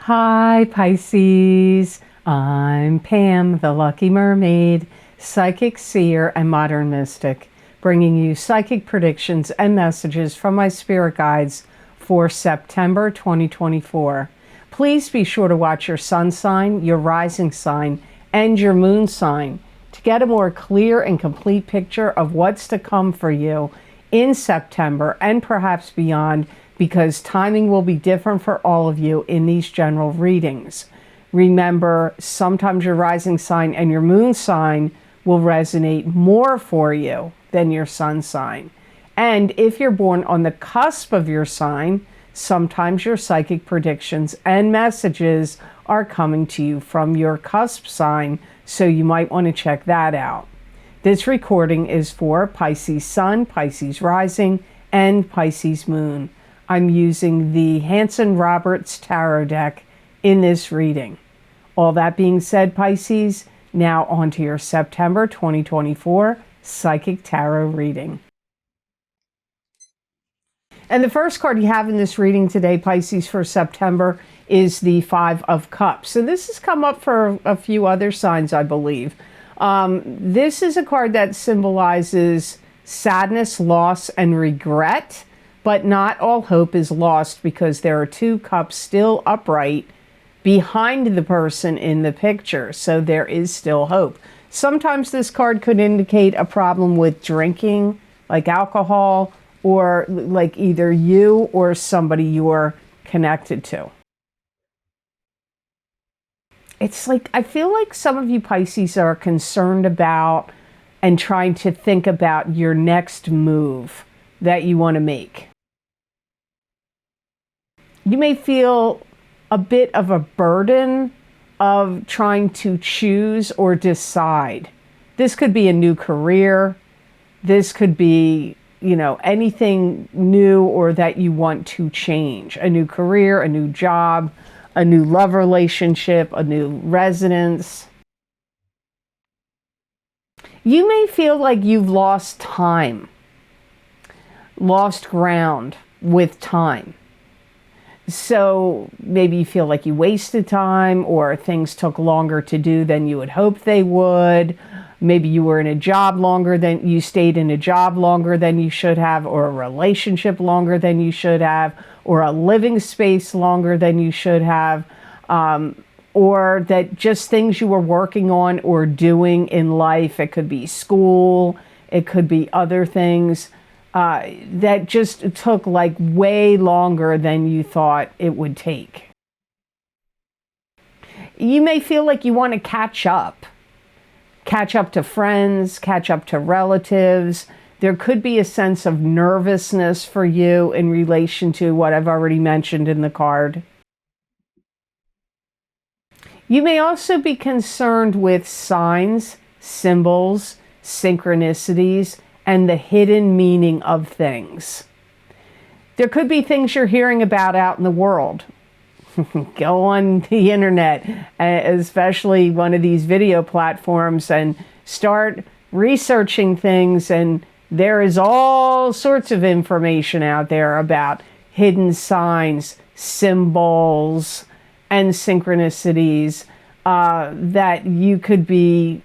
Hi Pisces, I'm Pam, the Lucky Mermaid, psychic seer and modern mystic, bringing you psychic predictions and messages from my spirit guides for September 2024. Please be sure to watch your sun sign, your rising sign, and your moon sign to get a more clear and complete picture of what's to come for you in September and perhaps beyond, because timing will be different for all of you in these general readings. Remember, sometimes your rising sign and your moon sign will resonate more for you than your sun sign. And if you're born on the cusp of your sign, sometimes your psychic predictions and messages are coming to you from your cusp sign, so you might want to check that out. This recording is for Pisces Sun, Pisces Rising, and Pisces Moon. I'm using the Hanson-Roberts Tarot deck in this reading. All that being said, Pisces, now on to your September 2024 Psychic Tarot reading. And the first card you have in this reading today, Pisces, for September is the Five of Cups. So this has come up for a few other signs, I believe. This is a card that symbolizes sadness, loss, and regret. But not all hope is lost, because there are two cups still upright behind the person in the picture. So there is still hope. Sometimes this card could indicate a problem with drinking, like alcohol, or like either you or somebody you're connected to. It's like, I feel like some of you Pisces are concerned about and trying to think about your next move that you want to make. You may feel a bit of a burden of trying to choose or decide. This could be a new career. This could be, anything new or that you want to change. A new career, a new job, a new love relationship, a new residence. You may feel like you've lost time, lost ground with time. So maybe you feel like you wasted time, or things took longer to do than you had hoped they would. Maybe you were in a job longer than you stayed in a job longer than you should have, or a relationship longer than you should have, or a living space longer than you should have, or that just things you were working on or doing in life. It could be school, it could be other things. That just took like way longer than you thought it would take. You may feel like you want to catch up to friends, catch up to relatives. There could be a sense of nervousness for you in relation to what I've already mentioned in the card. You may also be concerned with signs, symbols, synchronicities, and the hidden meaning of things. There could be things you're hearing about out in the world. Go on the internet, especially one of these video platforms, and start researching things, and there is all sorts of information out there about hidden signs, symbols, and synchronicities that you could be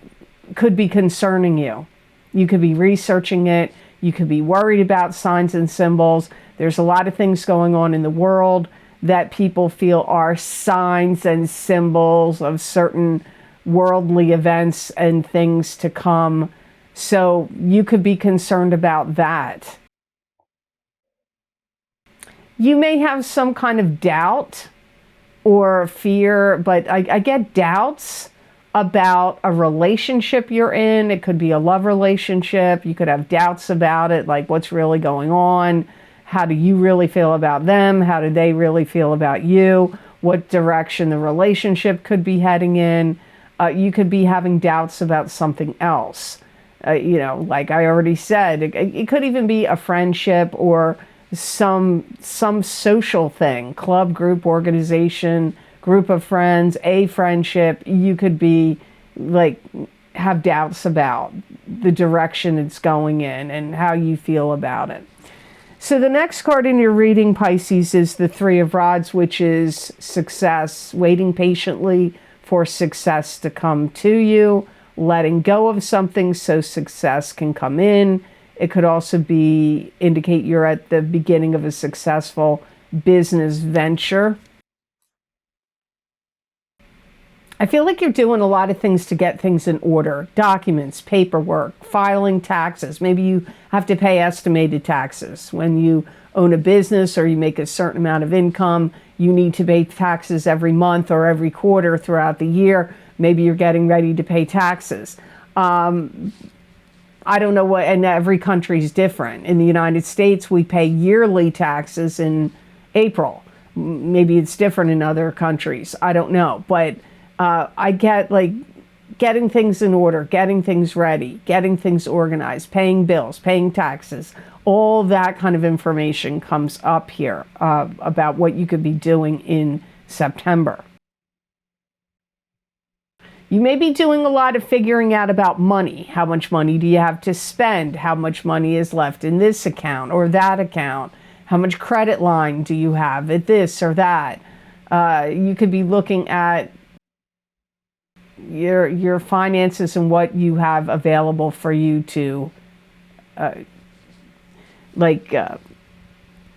concerning you. You could be researching it. You could be worried about signs and symbols. There's a lot of things going on in the world that people feel are signs and symbols of certain worldly events and things to come. So you could be concerned about that. You may have some kind of doubt or fear, but I get doubts about a relationship you're in. It could be a love relationship. You could have doubts about it, like what's really going on. How do you really feel about them? How do they really feel about you? What direction the relationship could be heading in? You could be having doubts about something else. Like I already said, it could even be a friendship or some social thing, club, group, organization, group of friends, a friendship. You could be like have doubts about the direction it's going in and how you feel about it. So the next card in your reading, Pisces, is the Three of Rods, which is success, waiting patiently for success to come to you, letting go of something so success can come in. It could also indicate you're at the beginning of a successful business venture. I feel like you're doing a lot of things to get things in order. Documents, paperwork, filing taxes. Maybe you have to pay estimated taxes. When you own a business or you make a certain amount of income, you need to pay taxes every month or every quarter throughout the year. Maybe you're getting ready to pay taxes. I don't know what, and every country is different. In the United States, we pay yearly taxes in April. Maybe it's different in other countries. I don't know, but I get like getting things in order, getting things ready, getting things organized, paying bills, paying taxes. All that kind of information comes up here about what you could be doing in September. You may be doing a lot of figuring out about money. How much money do you have to spend? How much money is left in this account or that account? How much credit line do you have at this or that? You could be looking at your finances and what you have available for you to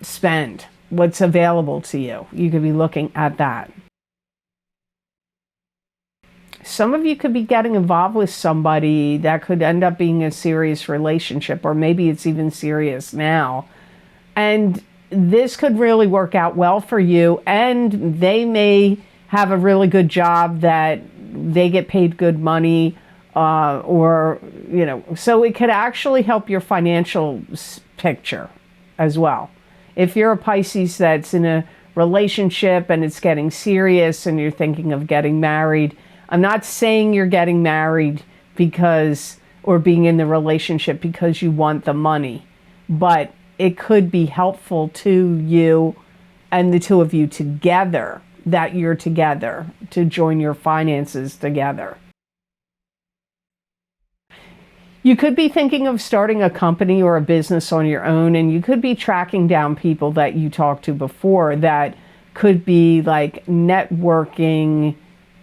spend, what's available to you. You could be looking at that. Some of you could be getting involved with somebody that could end up being a serious relationship, or maybe it's even serious now. And this could really work out well for you, and they may have a really good job that they get paid good money, or, you know, so it could actually help your financial picture as well. If you're a Pisces that's in a relationship and it's getting serious and you're thinking of getting married, I'm not saying you're getting married because, or being in the relationship because you want the money, but it could be helpful to you and the two of you together, that you're together, to join your finances together. You could be thinking of starting a company or a business on your own, and you could be tracking down people that you talked to before that could be like networking.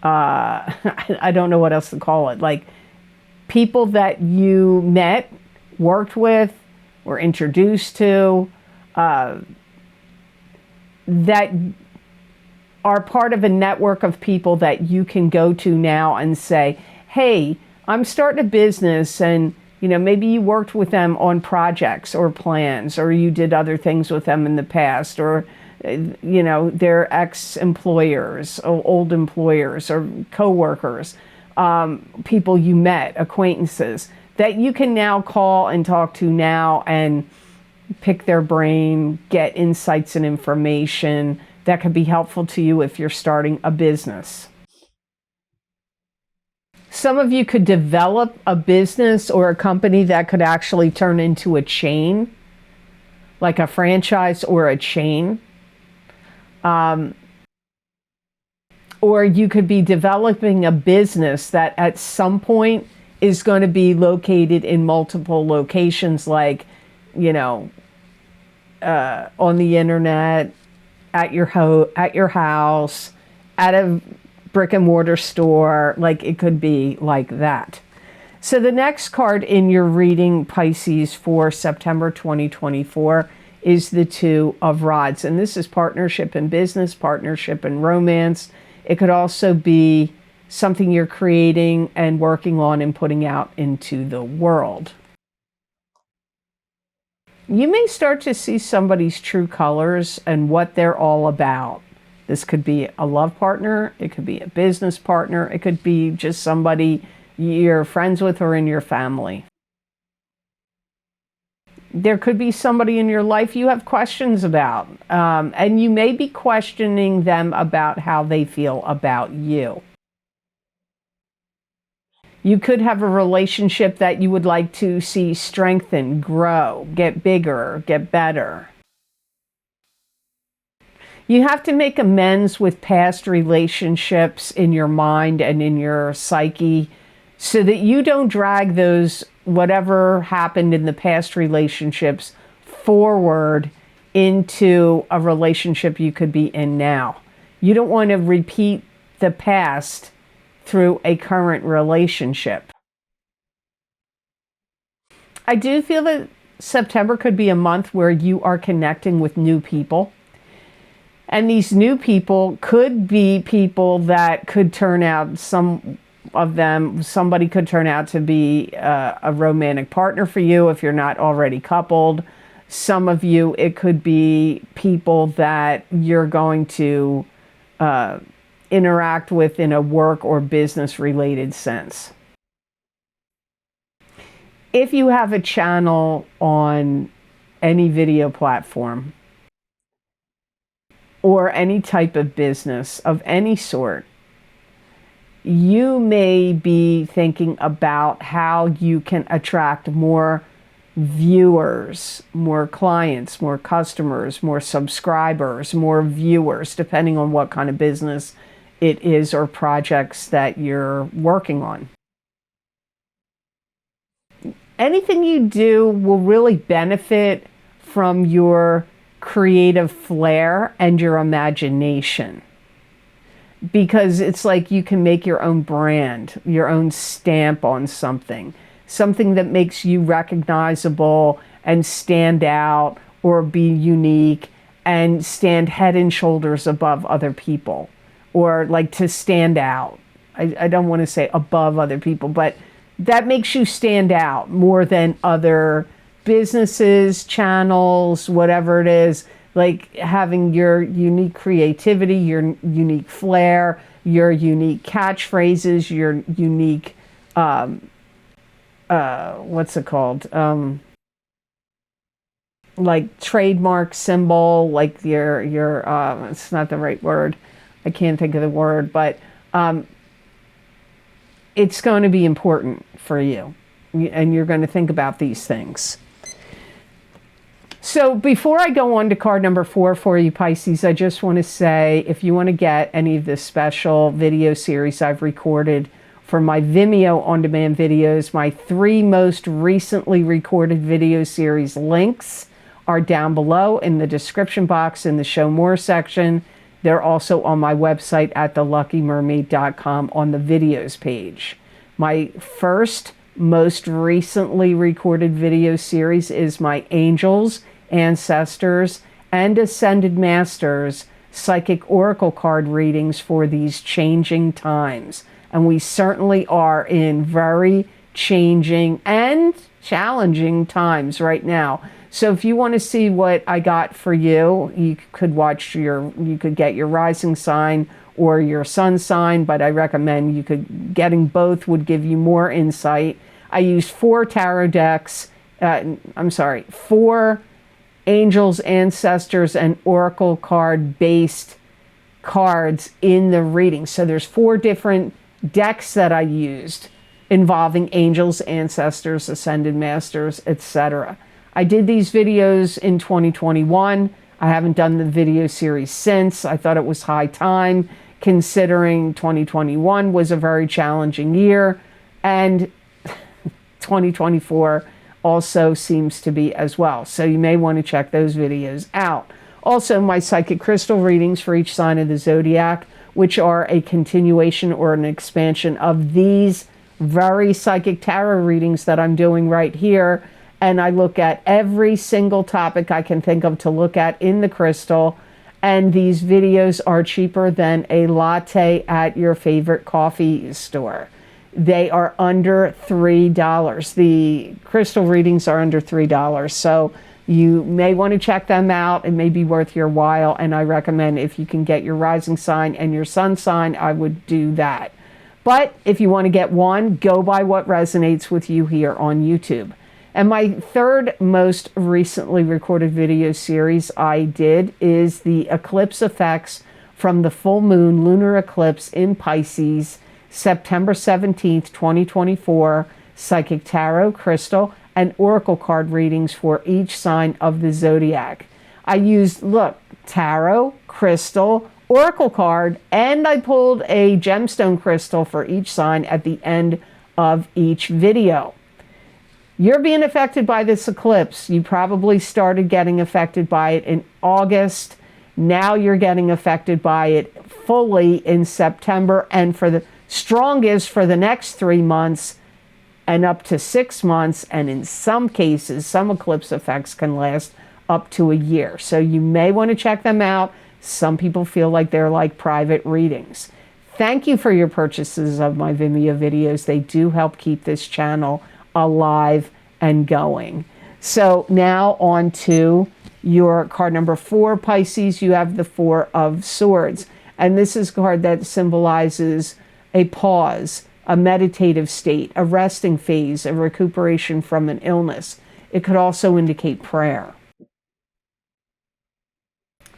I don't know what else to call it. Like people that you met, worked with, were introduced to, that are part of a network of people that you can go to now and say, hey, I'm starting a business, and you know, maybe you worked with them on projects or plans, or you did other things with them in the past, or you know, they're ex-employers, or old employers, or co-workers, people you met, acquaintances, that you can now call and talk to now and pick their brain, get insights and information that could be helpful to you if you're starting a business. Some of you could develop a business or a company that could actually turn into a chain, like a franchise or a chain. Or you could be developing a business that at some point is going to be located in multiple locations, like, you know, on the internet, at your house, at a brick and mortar store. Like it could be like that. So the next card in your reading, Pisces, for September 2024 is the Two of Rods. And this is partnership in business, partnership in romance. It could also be something you're creating and working on and putting out into the world. You may start to see somebody's true colors and what they're all about. This could be a love partner. It could be a business partner. It could be just somebody you're friends with or in your family. There could be somebody in your life you have questions about, and you may be questioning them about how they feel about you. You could have a relationship that you would like to see strengthen, grow, get bigger, get better. You have to make amends with past relationships in your mind and in your psyche so that you don't drag those, whatever happened in the past relationships, forward into a relationship you could be in now. You don't want to repeat the past through a current relationship. I do feel that September could be a month where you are connecting with new people. And these new people could be people that could turn out, somebody could turn out to be a romantic partner for you if you're not already coupled. Some of you, it could be people that you're going to interact with in a work or business related sense. If you have a channel on any video platform or any type of business of any sort, you may be thinking about how you can attract more viewers, more clients, more customers, more subscribers, more viewers, depending on what kind of business it is or projects that you're working on. Anything you do will really benefit from your creative flair and your imagination, because it's like you can make your own brand, your own stamp on something that makes you recognizable and stand out or be unique and stand head and shoulders above other people, or like to stand out. I don't want to say above other people, but that makes you stand out more than other businesses, channels, whatever it is, like having your unique creativity, your unique flair, your unique catchphrases, your unique, what's it called? Like trademark symbol, like your it's not the right word. I can't think of the word, but it's going to be important for you, and you're going to think about these things. So before I go on to card number 4 for you, Pisces, I just want to say, if you want to get any of the special video series I've recorded for my Vimeo on-demand videos, my 3 most recently recorded video series links are down below in the description box in the Show More section. They're also on my website at theluckymermaid.com on the videos page. My first, most recently recorded video series is my Angels, Ancestors, and Ascended Masters Psychic Oracle card readings for these changing times. And we certainly are in very changing and challenging times right now. So if you want to see what I got for you, you could get your rising sign or your sun sign, but I recommend getting both would give you more insight. I used 4 tarot decks, 4 Angels, Ancestors, and Oracle card based cards in the reading. So there's 4 different decks that I used involving Angels, Ancestors, Ascended Masters, etc. I did these videos in 2021. I haven't done the video series since. I thought it was high time, considering 2021 was a very challenging year, and 2024 also seems to be as well. So you may want to check those videos out. Also, my psychic crystal readings for each sign of the zodiac, which are a continuation or an expansion of these very psychic tarot readings that I'm doing right here. And I look at every single topic I can think of to look at in the crystal. And these videos are cheaper than a latte at your favorite coffee store. They are under $3. The crystal readings are under $3. So you may want to check them out. It may be worth your while. And I recommend, if you can get your rising sign and your sun sign, I would do that. But if you want to get one, go by what resonates with you here on YouTube. And my 3rd most recently recorded video series I did is the eclipse effects from the full moon lunar eclipse in Pisces, September 17th, 2024, psychic tarot, crystal, and oracle card readings for each sign of the zodiac. I used, tarot, crystal, oracle card, and I pulled a gemstone crystal for each sign at the end of each video. You're being affected by this eclipse. You probably started getting affected by it in August. Now you're getting affected by it fully in September, and for the strongest for the next 3 months and up to 6 months. And in some cases, some eclipse effects can last up to a year. So you may want to check them out. Some people feel like they're like private readings. Thank you for your purchases of my Vimeo videos. They do help keep this channel alive and going. So now on to your card number 4, Pisces. You have the 4 of Swords. And this is a card that symbolizes a pause, a meditative state, a resting phase, a recuperation from an illness. It could also indicate prayer.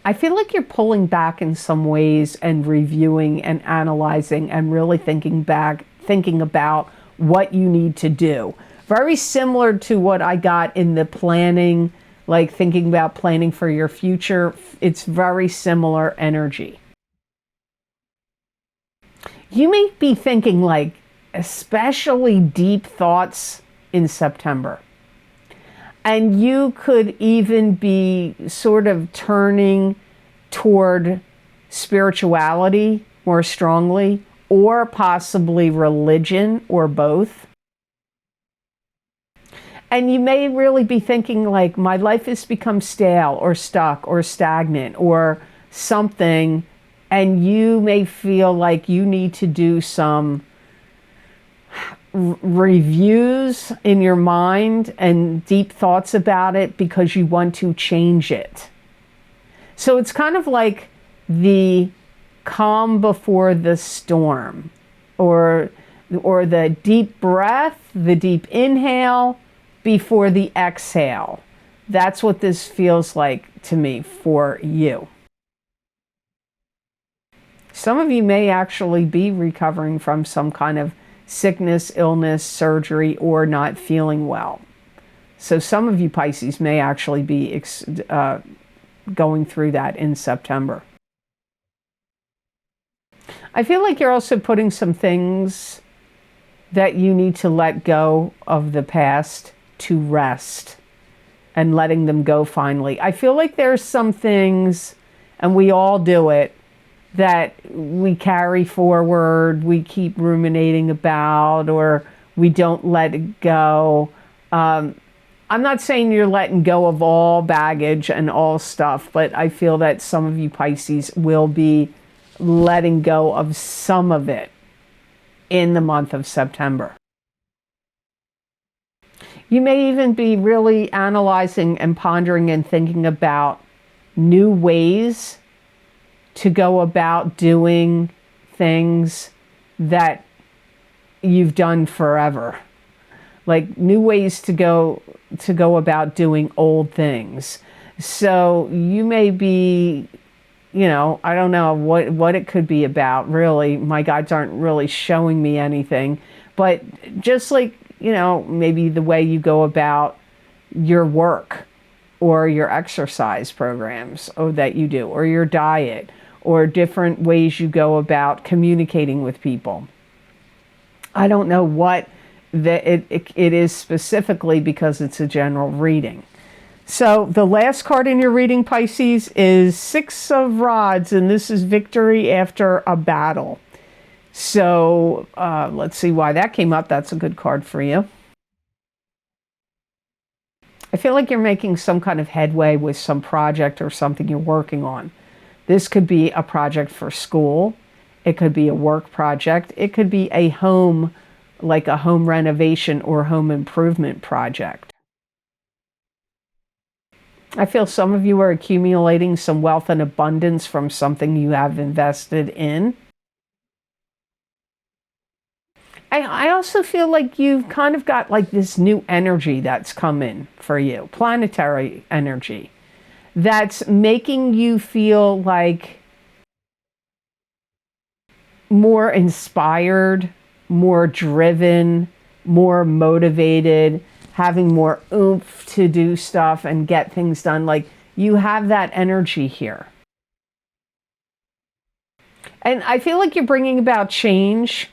I feel like you're pulling back in some ways and reviewing and analyzing and really thinking about what you need to do. Very similar to what I got in the planning, like thinking about planning for your future. It's very similar energy. You may be thinking like especially deep thoughts in September. And you could even be sort of turning toward spirituality more strongly, or possibly religion, or both. And you may really be thinking like, my life has become stale or stuck or stagnant or something, and you may feel like you need to do some reviews in your mind and deep thoughts about it because you want to change it. So it's kind of like the calm before the storm, or the deep breath, the deep inhale before the exhale. That's what this feels like to me for you. Some of you may actually be recovering from some kind of sickness, illness, surgery, or not feeling well. So some of you Pisces may actually be going through that in September. I feel like you're also putting some things that you need to let go of the past to rest and letting them go finally. I feel like there's some things, and we all do it, that we carry forward, we keep ruminating about, or we don't let it go. I'm not saying you're letting go of all baggage and all stuff, but I feel that some of you Pisces will be letting go of some of it in the month of September. You may even be really analyzing and pondering and thinking about new ways to go about doing things that you've done forever. Like new ways to go about doing old things. So you may be, I don't know what it could be about, really. My guides aren't really showing me anything. But just like, maybe the way you go about your work or your exercise programs that you do, or your diet, or different ways you go about communicating with people. I don't know what it is specifically because it's a general reading. So the last card in your reading, Pisces, is 6 of Rods, and this is victory after a battle. So let's see why that came up. That's a good card for you. I feel like you're making some kind of headway with some project or something you're working on. This could be a project for school. It could be a work project. It could be a home, like a home renovation or home improvement project. I feel some of you are accumulating some wealth and abundance from something you have invested in. I also feel like you've kind of got like this new energy that's come in for you, planetary energy, that's making you feel like more inspired, more driven, more motivated, having more oomph to do stuff and get things done. Like you have that energy here. And I feel like you're bringing about change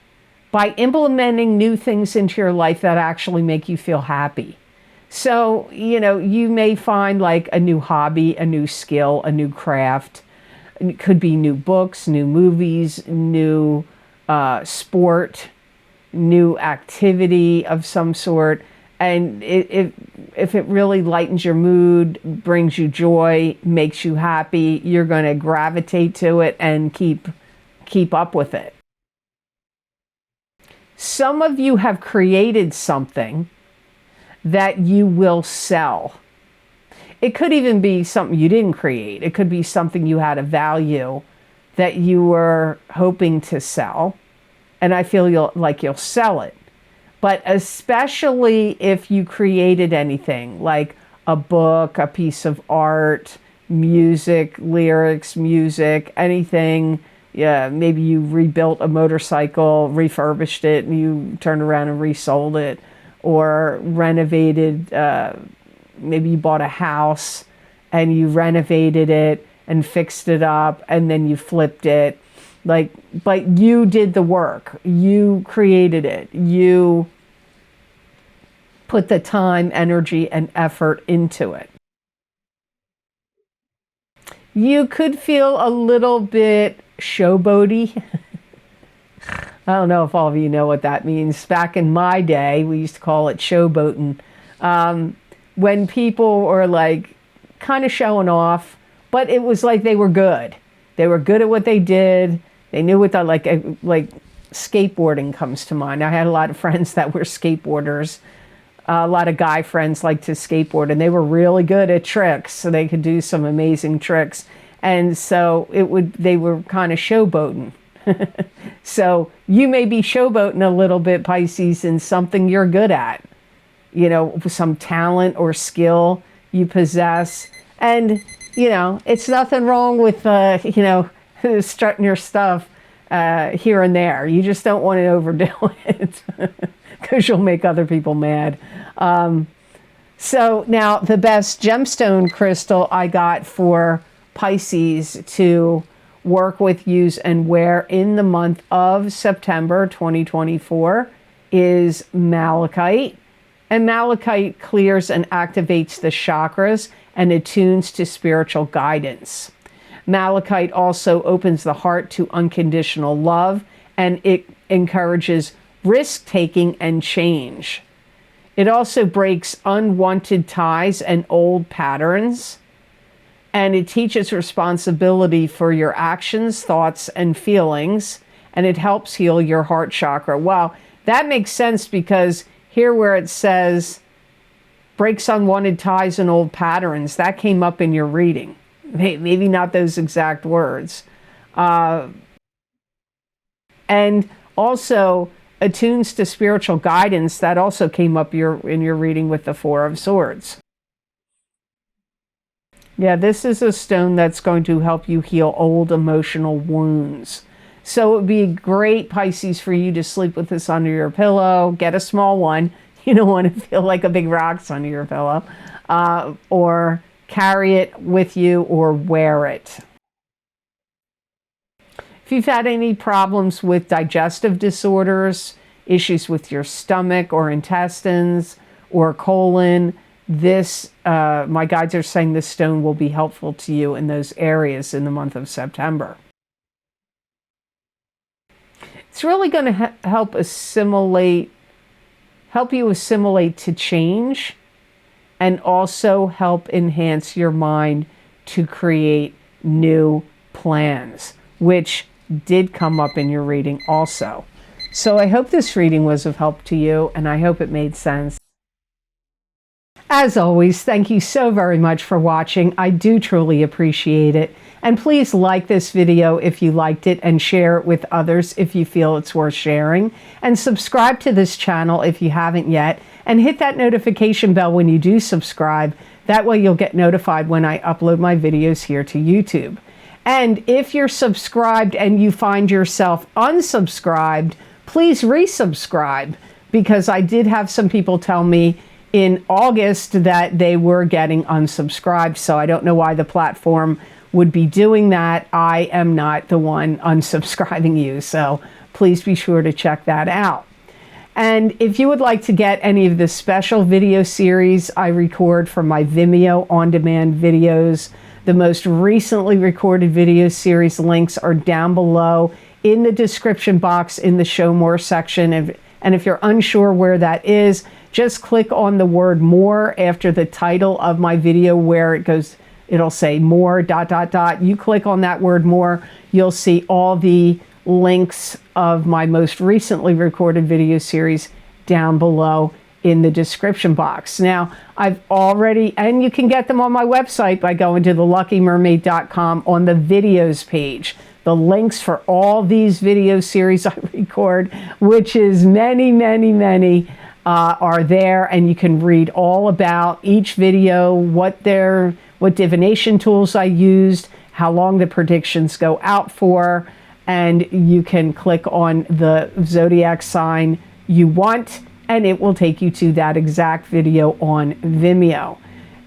by implementing new things into your life that actually make you feel happy. So, you know, you may find like a new hobby, a new skill, a new craft. It could be new books, new movies, new sport, new activity of some sort. And if it really lightens your mood, brings you joy, makes you happy, you're going to gravitate to it and keep up with it. Some of you have created something that you will sell. It could even be something you didn't create. It could be something you had a value that you were hoping to sell. And I feel you'll sell it. But especially if you created anything like a book, a piece of art, music, lyrics, music, anything. Yeah, maybe you rebuilt a motorcycle, refurbished it, and you turned around and resold it. Or renovated, maybe you bought a house and you renovated it and fixed it up and then you flipped it. But you did the work. You created it. You put the time, energy, and effort into it. You could feel a little bit showboaty. I don't know if all of you know what that means. Back in my day, we used to call it showboating. When people were like kind of showing off, but it was like they were good. They were good at what they did. They knew what that, like skateboarding comes to mind. I had a lot of friends that were skateboarders. A lot of guy friends liked to skateboard, and they were really good at tricks, so they could do some amazing tricks. And so they were kind of showboating. So you may be showboating a little bit, Pisces, in something you're good at, you know, some talent or skill you possess. And, you know, it's nothing wrong with, you know, strutting your stuff here and there. You just don't want to overdo it because you'll make other people mad. So now the best gemstone crystal I got for Pisces to work with, use, and wear in the month of September 2024 is malachite. And malachite clears and activates the chakras and attunes to spiritual guidance. Malachite also opens the heart to unconditional love, and it encourages risk-taking and change. It also breaks unwanted ties and old patterns. And it teaches responsibility for your actions, thoughts, and feelings. And it helps heal your heart chakra. Wow, that makes sense, because here where it says breaks unwanted ties and old patterns, that came up in your reading. Maybe not those exact words. And also attunes to spiritual guidance. That also came up in your reading with the Four of Swords. Yeah, this is a stone that's going to help you heal old emotional wounds. So it would be great, Pisces, for you to sleep with this under your pillow. Get a small one. You don't want to feel like a big rock's under your pillow. Or carry it with you or wear it. If you've had any problems with digestive disorders, issues with your stomach or intestines or colon, my guides are saying this stone will be helpful to you in those areas in the month of September. It's really going to help you assimilate to change, and also help enhance your mind to create new plans, which did come up in your reading also. So I hope this reading was of help to you, and I hope it made sense. As always, thank you so very much for watching. I do truly appreciate it. And please like this video if you liked it, and share it with others if you feel it's worth sharing. And subscribe to this channel if you haven't yet. And hit that notification bell when you do subscribe. That way you'll get notified when I upload my videos here to YouTube. And if you're subscribed and you find yourself unsubscribed, please resubscribe, because I did have some people tell me in August that they were getting unsubscribed. So I don't know why the platform would be doing that. I am not the one unsubscribing you. So please be sure to check that out. And if you would like to get any of the special video series I record from my Vimeo on-demand videos, the most recently recorded video series links are down below in the description box in the Show More section. And if you're unsure where that is, just click on the word more after the title of my video where it goes, it'll say more, ... You click on that word more, you'll see all the links of my most recently recorded video series down below in the description box. Now, I've already, and you can get them on my website by going to theluckymermaid.com on the videos page. The links for all these video series I record, which is many, are there, and you can read all about each video, what divination tools I used, how long the predictions go out for, and you can click on the zodiac sign you want, and it will take you to that exact video on Vimeo.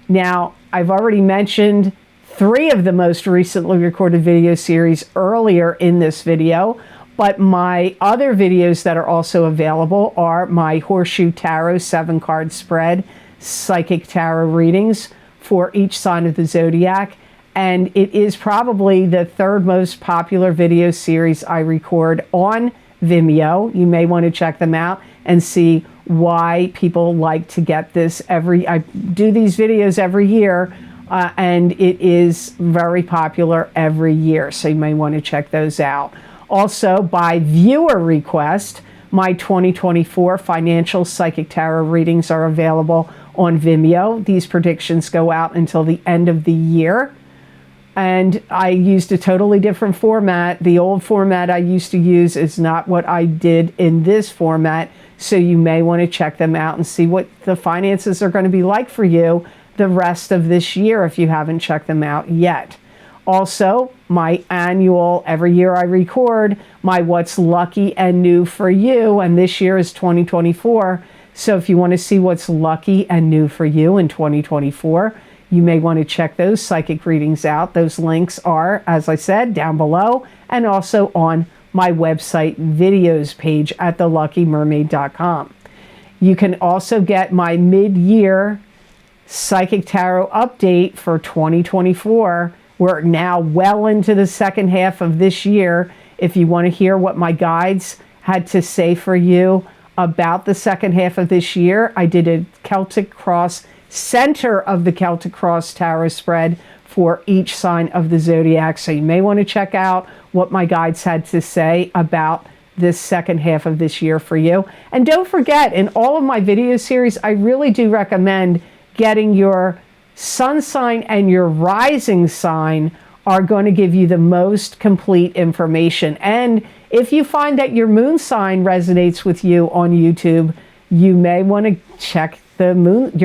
Now, I've already mentioned 3 of the most recently recorded video series earlier in this video, but my other videos that are also available are my Horseshoe Tarot 7-card spread, psychic tarot readings for each sign of the zodiac, and it is probably the 3rd most popular video series I record on Vimeo. You may want to check them out and see why people like to get this I do these videos every year, and it is very popular every year, so you may want to check those out. Also, by viewer request, my 2024 financial psychic tarot readings are available on Vimeo. These predictions go out until the end of the year. And I used a totally different format. The old format I used to use is not what I did in this format. So you may want to check them out and see what the finances are going to be like for you the rest of this year if you haven't checked them out yet. Also, my annual, every year I record, my What's Lucky and New for You, and this year is 2024. So if you want to see what's lucky and new for you in 2024, you may want to check those psychic readings out. Those links are, as I said, down below and also on my website videos page at theluckymermaid.com. You can also get my mid-year psychic tarot update for 2024. We're now well into the second half of this year. If you want to hear what my guides had to say for you about the second half of this year, I did a Celtic Cross, center of the Celtic Cross tarot spread for each sign of the zodiac. So you may want to check out what my guides had to say about this second half of this year for you. And don't forget, in all of my video series, I really do recommend getting your sun sign and your rising sign are going to give you the most complete information. And if you find that your moon sign resonates with you on YouTube, you may want to check your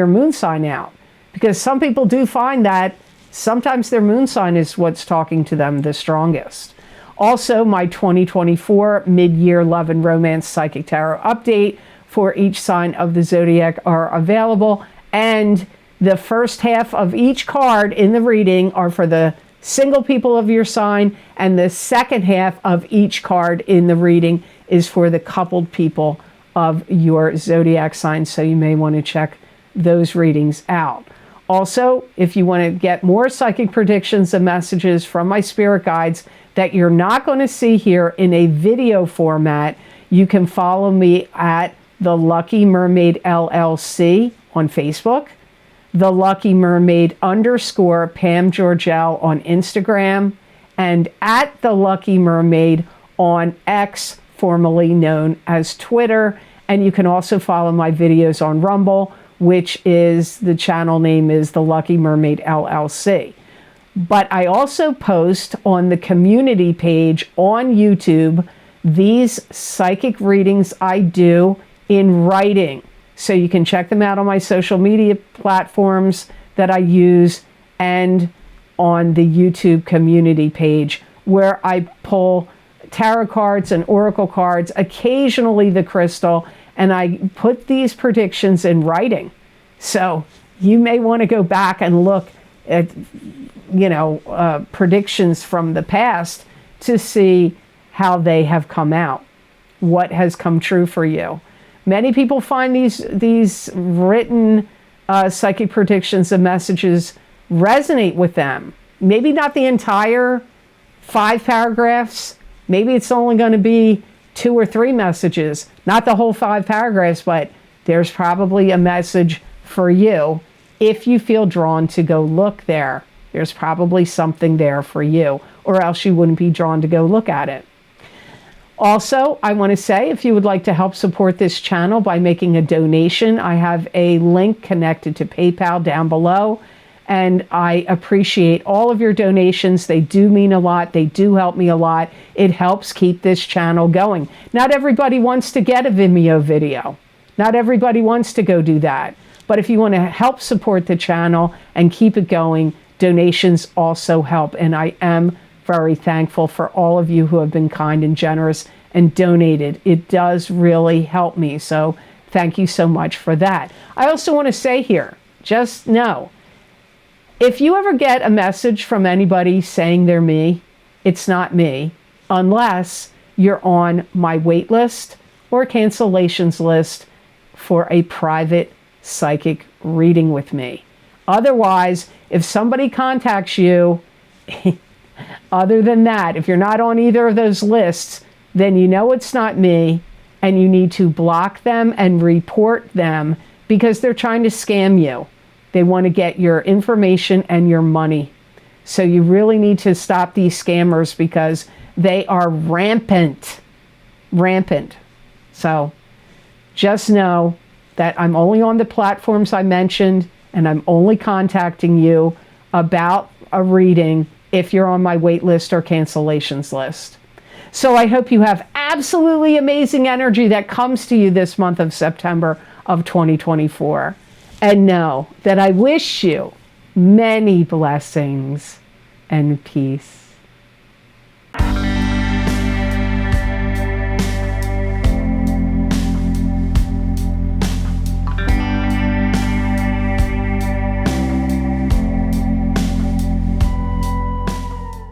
moon sign out, because some people do find that sometimes their moon sign is what's talking to them the strongest. Also, my 2024 mid-year love and romance psychic tarot update for each sign of the zodiac are available, and the first half of each card in the reading are for the single people of your sign, and the second half of each card in the reading is for the coupled people of your zodiac sign, so you may want to check those readings out. Also, if you want to get more psychic predictions and messages from my spirit guides that you're not going to see here in a video format, you can follow me at the Lucky Mermaid LLC on Facebook, the Lucky Mermaid _ Pam Georgel on Instagram, and at the Lucky Mermaid on X, formerly known as Twitter. And you can also follow my videos on Rumble, which is, the channel name is the Lucky Mermaid LLC. But I also post on the community page on YouTube these psychic readings I do in writing. So you can check them out on my social media platforms that I use and on the YouTube community page, where I pull tarot cards and oracle cards, occasionally the crystal, and I put these predictions in writing. So you may want to go back and look at, predictions from the past to see how they have come out. what has come true for you. Many people find these written psychic predictions and messages resonate with them. Maybe not the entire 5 paragraphs. Maybe it's only going to be 2 or 3 messages, not the whole 5 paragraphs, but there's probably a message for you. If you feel drawn to go look there, there's probably something there for you, or else you wouldn't be drawn to go look at it. Also, I want to say, if you would like to help support this channel by making a donation, I have a link connected to PayPal down below, and I appreciate all of your donations. They do mean a lot. They do help me a lot. It helps keep this channel going. Not everybody wants to get a Vimeo video. Not everybody wants to go do that. But if you want to help support the channel and keep it going, donations also help. And I am very thankful for all of you who have been kind and generous and donated. It does really help me. So thank you so much for that. I also want to say here, just know, if you ever get a message from anybody saying they're me, it's not me, unless you're on my wait list or cancellations list for a private psychic reading with me. Otherwise, if somebody contacts you, other than that, if you're not on either of those lists, then you know it's not me, and you need to block them and report them because they're trying to scam you. They want to get your information and your money. So you really need to stop these scammers because they are rampant. Rampant. So just know that I'm only on the platforms I mentioned, and I'm only contacting you about a reading if you're on my wait list or cancellations list. So I hope you have absolutely amazing energy that comes to you this month of September of 2024. And know that I wish you many blessings and peace.